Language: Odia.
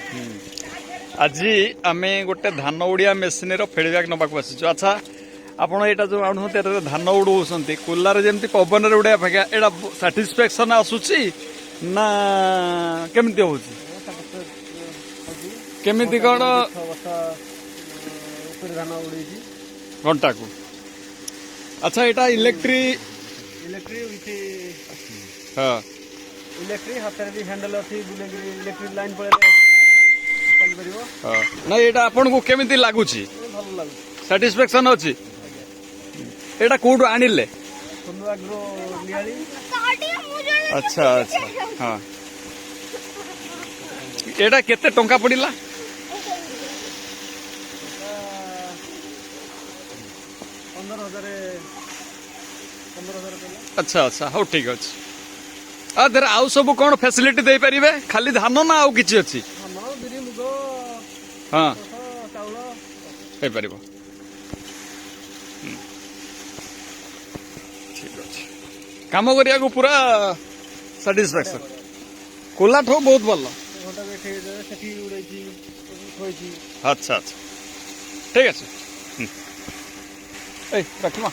आज आम गोटे धान उड़िया मेसीन फिडबैक नवाक आसीचु। अच्छा ଆପଣ ଏଇଟା ଯୋଉ ଆଣୁଛନ୍ତି ଏଟାରେ ଧାନ ଉଡଉଛନ୍ତି କୁଲାରେ ଯେମିତି ପବନରେ ଉଡେଇବା ଅପେକ୍ଷା ଏଇଟା ସାଟିସ୍ଫାକ୍ସନ ଆସୁଛି ନା କେମିତି ହଉଛି? କେମିତି କଣ ଘଣ୍ଟାକୁ? ଆଚ୍ଛା ଏଇଟା ଇଲେକ୍ଟ୍ରିକ ହଁ इलेक्ट्रिक हाथ भी हैंडल अच्छी इलेक्ट्रिक लाइन पड़े चल परिबो। ହଁ ନାଇଁ ଏଇଟା ଆପଣଙ୍କୁ କେମିତି ଲାଗୁଛି? भल लागु ସାଟିସ୍ଫାକ୍ସନ ଅଛି? ଏଇଟା କୋଉଠୁ ଆଣିଲେ? सोनुआग्रो नियाली ଆଚ୍ଛା ଆଚ୍ଛା ହଁ ଏଇଟା କେତେ ଟଙ୍କା ପଡିଲା? 15,000 पड़ला। ଆଚ୍ଛା ଆଚ୍ଛା ହଉ ଠିକ ଅଛି। ଆରେ ଆଉ ସବୁ କଣ ଫ୍ୟାସିଲିଟି ଦେଇପାରିବେ? ଖାଲି ଧାନ ନା ଆଉ କିଛି ଅଛି? धान बिरी मुग ହଁ चाउल ହେଇପାରିବ। ଠିକ ଅଛି କାମ କରିବାକୁ ପୁରା ସାଟିସ୍ଫାକ୍ସନ। କୋଲାଠୁ ବହୁତ ଭଲ। घंटा बैठे सेठी उड़े थोई ଆଚ୍ଛା ଆଚ୍ଛା ଠିକ ଅଛି। ଏଇ ରଖିମା।